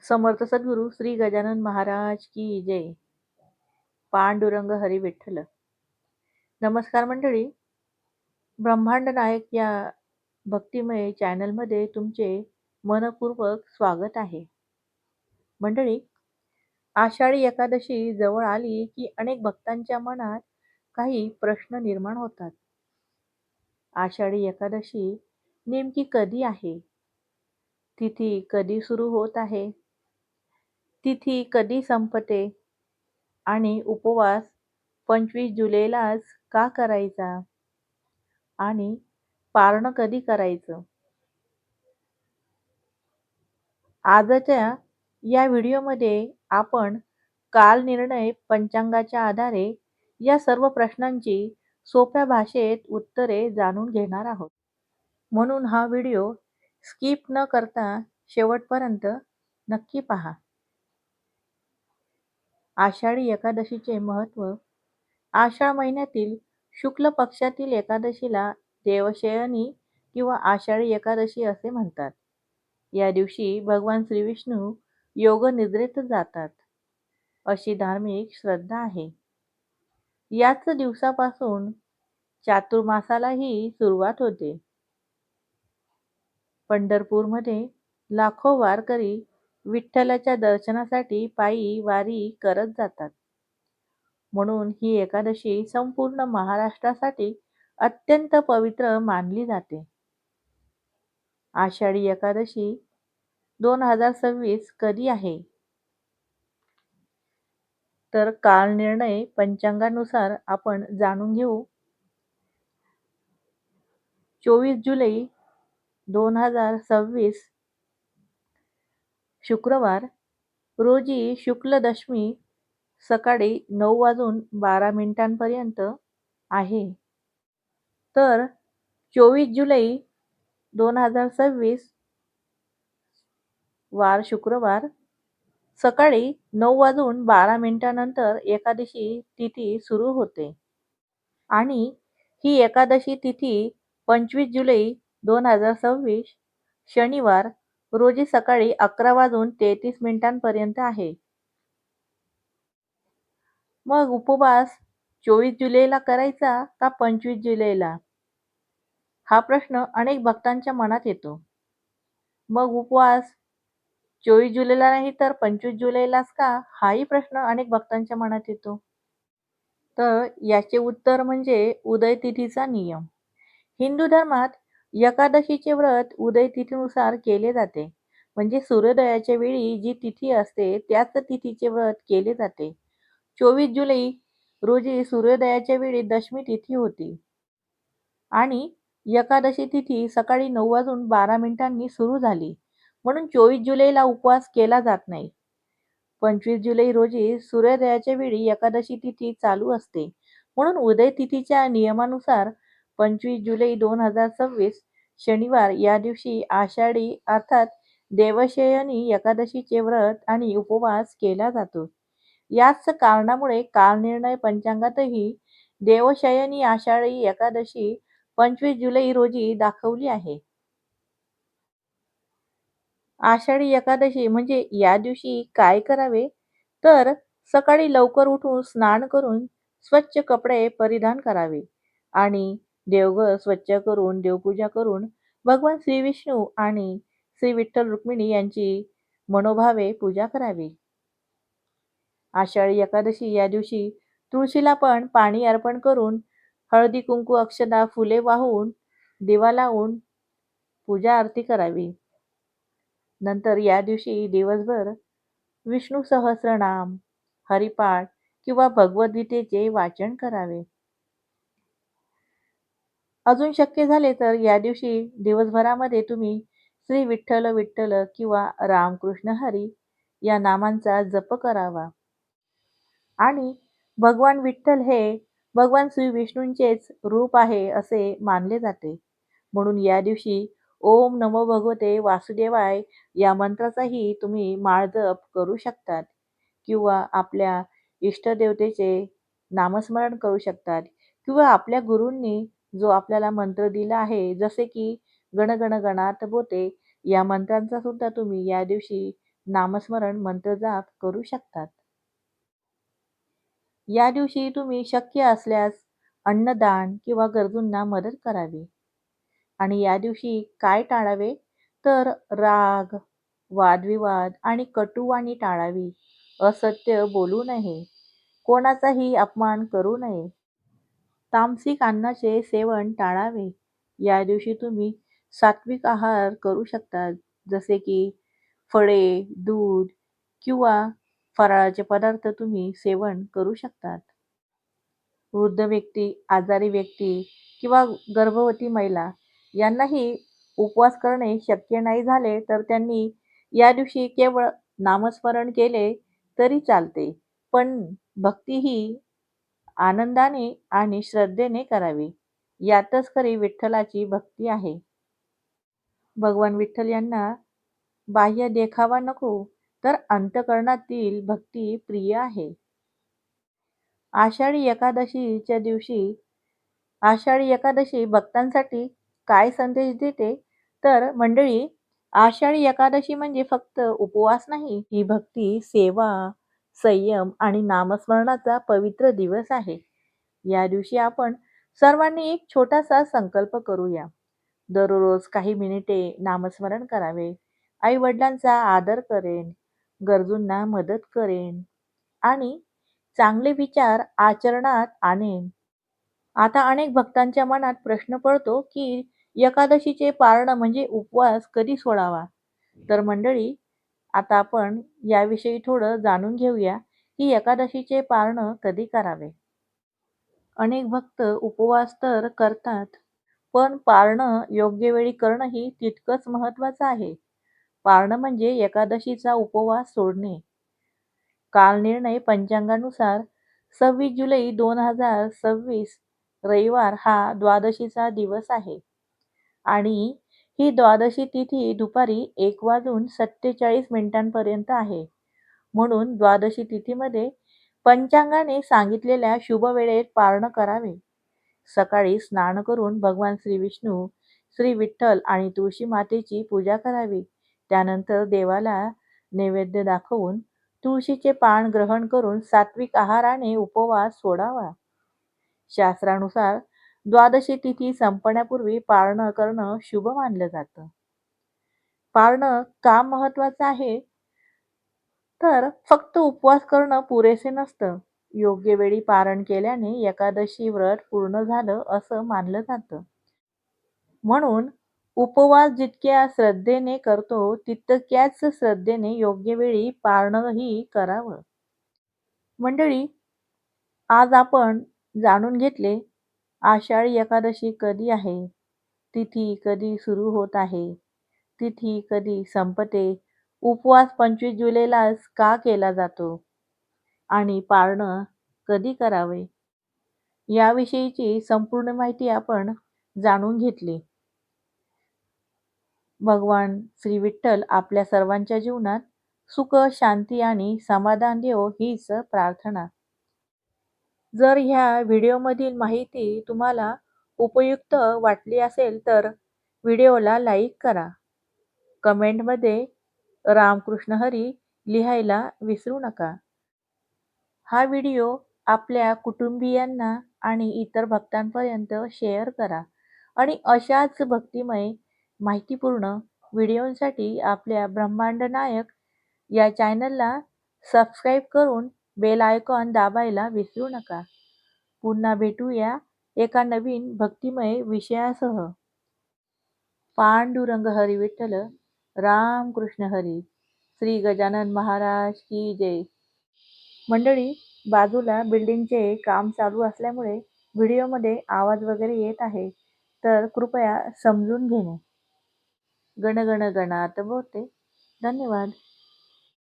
समर्थ सद्गुरू श्री गजानन महाराज की जय. पांडुरंग हरी विठ्ठल. नमस्कार मंडळी. ब्रह्मांड नायक या भक्तिमय चॅनलमध्ये तुमचे मनपूर्वक स्वागत आहे. मंडळी, आषाढी एकादशी जवळ आली की अनेक भक्तांच्या मनात काही प्रश्न निर्माण होतात. आषाढी एकादशी नेमकी कधी आहे? तिथी कधी सुरू होत आहे? तिथी कधी संपते? आणि उपवास 25 जुलैलाच का करायचा? आणि पारणं कधी करायचं? आजच्या या व्हिडिओमध्ये आपण कालनिर्णय पंचांगाच्या आधारे या सर्व प्रश्नांची सोप्या भाषेत उत्तरे जाणून घेणार आहोत. म्हणून हा व्हिडिओ स्किप न करता शेवटपर्यंत नक्की पहा. आषाढी एकादशीचे महत्त्व. आषाढ महिन्यातील शुक्ल पक्षातील एकादशीला देवशयनी किंवा आषाढी एकादशी असे म्हणतात. या दिवशी भगवान श्रीविष्णू योगनिद्रेत जातात, अशी धार्मिक श्रद्धा आहे. याच दिवसापासून चातुर्मासालाही सुरुवात होते. पंढरपूरमध्ये लाखो वारकरी विठ्ठलाच्या दर्शनासाठी पायी वारी करत जातात. म्हणून ही एकादशी संपूर्ण महाराष्ट्रासाठी अत्यंत पवित्र मानली जाते. आषाढी एकादशी 2026 कधी आहे? तर कालनिर्णय पंचांगानुसार आपण जाणून घेऊ. 24 जुलै 2026 शुक्रवार रोजी शुक्ल दशमी सकाळी 9:12 पर्यंत आहे. तर 24 जुलै 2026 वार शुक्रवार सकाळी 9:12 नंतर एकादशी तिथी सुरू होते. आणि ही एकादशी तिथी 25 जुलै 2026 शनिवार रोजी सकाळी 11:33 पर्यंत आहे. मग उपवास 24 जुलैला करायचा का 25 जुलैला? हा प्रश्न अनेक भक्तांच्या मनात येतो. मग उपवास 24 जुलैला नाही तर 25 जुलैलाच का? हाही प्रश्न अनेक भक्तांच्या मनात येतो. तर याचे उत्तर म्हणजे उदय तिथीचा नियम. हिंदू धर्मात एकादशीचे व्रत उदय तिथीनुसार केले जाते. म्हणजे सूर्योदयाच्या वेळी जी तिथी असते त्याच तिथीचे व्रत केले जाते. 24 जुलै रोजी सूर्योदयाच्या वेळी दशमी तिथी होती आणि एकादशी तिथी सकाळी 9:12 सुरू झाली. म्हणून 24 जुलैला उपवास केला जात नाही. 25 जुलै रोजी सूर्योदयाच्या वेळी एकादशी तिथी चालू असते. म्हणून उदय तिथीच्या नियमानुसार 25 जुलै 2026 शनिवार या दिवशी आषाढी अर्थात देवशयनी एकादशीचे व्रत आणि उपवास केला जातो. याच कारणामुळे कालनिर्णय पंचांगातही देवशयनी आषाढी एकादशी 25 जुलै रोजी दाखवली आहे. आषाढी एकादशी म्हणजे या दिवशी काय करावे? तर सकाळी लवकर उठून स्नान करून स्वच्छ कपडे परिधान करावे आणि देवघर स्वच्छ करून देवपूजा करून भगवान श्री विष्णू आणि श्री विठ्ठल रुक्मिणी यांची मनोभावे पूजा करावी. आषाढी एकादशी या दिवशी तुळशीला पण पाणी अर्पण करून हळदी कुंकू अक्षता फुले वाहून दिवा लावून पूजा आरती करावी. नंतर या दिवशी दिवसभर विष्णू सहस्रनाम, हरिपाठ किंवा भगवद्गीतेचे वाचन करावे. अजून शक्य झाले तर या दिवशी दिवसभरामध्ये तुम्ही श्री विठ्ठल विठ्ठल किंवा रामकृष्ण हरी या नामांचा जप करावा. आणि भगवान विठ्ठल हे भगवान श्री विष्णूंचेच रूप आहे असे मानले जाते. म्हणून या दिवशी ओम नमो भगवते वासुदेवाय या मंत्राचाही तुम्ही माळजप करू शकतात किंवा आपल्या इष्टदेवतेचे नामस्मरण करू शकतात किंवा आपल्या गुरूंनी जो आपल्याला मंत्र दिला आहे जसे की गण गण गणात बोते या मंत्रांचा सुद्धा तुम्ही या दिवशी नामस्मरण मंत्रजाप करू शकतात. या दिवशी तुम्ही शक्य असल्यास अन्नदान किंवा गरजूंना मदत करावी. आणि या दिवशी काय टाळावे तर राग, वादविवाद आणि कटुवाणी टाळावी. असत्य बोलू नये. कोणाचाही अपमान करू नये. तामसिक अन्नाचे सेवन टाळावे. या दिवशी तुम्ही सात्विक आहार करू शकता, जसे की फळे, दूध किंवा फराळाचे पदार्थ तुम्ही सेवन करू शकतात. वृद्ध व्यक्ती, आजारी व्यक्ती किंवा गर्भवती महिला यांनाही उपवास करणे शक्य नाही झाले तर त्यांनी या दिवशी केवळ नामस्मरण केले तरी चालते. पण भक्ती ही आनंदाने आणि श्रद्धेने करावी. यातच खरी विठ्ठलाची भक्ती आहे. भगवान विठ्ठल यांना बाह्य देखावा नको, तर अंतःकरणातील भक्ती प्रिय आहे. आषाढी एकादशीच्या दिवशी आषाढी एकादशी भक्तांसाठी काय संदेश देते? तर मंडळी, आषाढी एकादशी म्हणजे फक्त उपवास नाही, ही भक्ती, सेवा, संयम आणि नामस्मरणाचा पवित्र दिवस आहे. या दिवशी आपण सर्वांनी एक छोटासा संकल्प करूया. दररोज काही मिनिटे नामस्मरण करावे. आई-वडिलांचा आदर करेन, गरजूंना मदत करेन आणि चांगले विचार आचरणात आणेन. आता अनेक भक्तांच्या मनात प्रश्न पडतो, की एकादशीचे पाळणं म्हणजे उपवास कधी सोडावा? तर मंडळी, आता आपण याविषयी थोडं जाणून घेऊया, की एकादशीचे पाळणं कधी करावे. अनेक भक्त उपवास तर करतात, पण पाळणं योग्य वेळी करणंही तितकंच महत्त्वाचं आहे. पाळणं म्हणजे एकादशीचा उपवास सोडणे. कालनिर्णय पंचांगानुसार 26 जुलै 2026 रविवार हा द्वादशीचा दिवस आहे आणि ही द्वादशी तिथी दुपारी 1 वाजून 47 पर्यंत आहे. म्हणून द्वादशी तिथीमध्ये पंचांगाने सांगितलेल्या शुभ वेळेत पारणं करावे. सकाळी स्नान करून भगवान श्री विष्णू, श्री विठ्ठल आणि तुळशी मातेची पूजा करावी. त्यानंतर देवाला नैवेद्य दाखवून तुळशीचे पान ग्रहण करून सात्विक आहाराने उपवास सोडावा. शास्त्रानुसार द्वादशी तिथी संपण्यापूर्वी पारणं करणं शुभ मानलं जातं. पारणं का महत्वाचं आहे? तर फक्त उपवास करणं पुरेसे नसतं. योग्य वेळी पारण केल्याने एकादशी व्रत पूर्ण झालं असं मानलं जातं. म्हणून उपवास जितक्या श्रद्धेने करतो, तितक्याच श्रद्धेने योग्य वेळी पारणंही करावं. मंडळी, आज आपण जाणून घेतले आषाढी एकादशी कधी आहे, तिथी कधी सुरू होत आहे, तिथी कधी संपते, उपवास 25 जुलैलाच का केला जातो आणि पाळणं कधी करावे, याविषयीची संपूर्ण माहिती आपण जाणून घेतली. भगवान श्री विठ्ठल आपल्या सर्वांच्या जीवनात सुख, शांती आणि समाधान देवो हीच प्रार्थना. जर ह्या व्हिडिओमधील माहिती तुम्हाला उपयुक्त वाटली असेल तर व्हिडिओला लाईक करा. कमेंटमध्ये रामकृष्ण हरी लिहायला विसरू नका. हा व्हिडिओ आपल्या कुटुंबियांना आणि इतर भक्तांपर्यंत शेअर करा आणि अशाच भक्तिमय माहितीपूर्ण व्हिडिओसाठी आपल्या ब्रह्मांड नायक या चॅनलला सबस्क्राईब करून बेल आयकॉन दाबायला विसरू नका. पुन्हा भेटूया एका नवीन भक्तिमय विषयासह. पांडुरंग हरी विठ्ठल, रामकृष्ण हरी. श्री गजानन महाराज की जय. मंडळी, बाजूला बिल्डिंगचे काम चालू असल्यामुळे व्हिडिओमध्ये आवाज वगैरे येत आहे, तर कृपया समजून घेणे. गण गण गणात बोलते. धन्यवाद.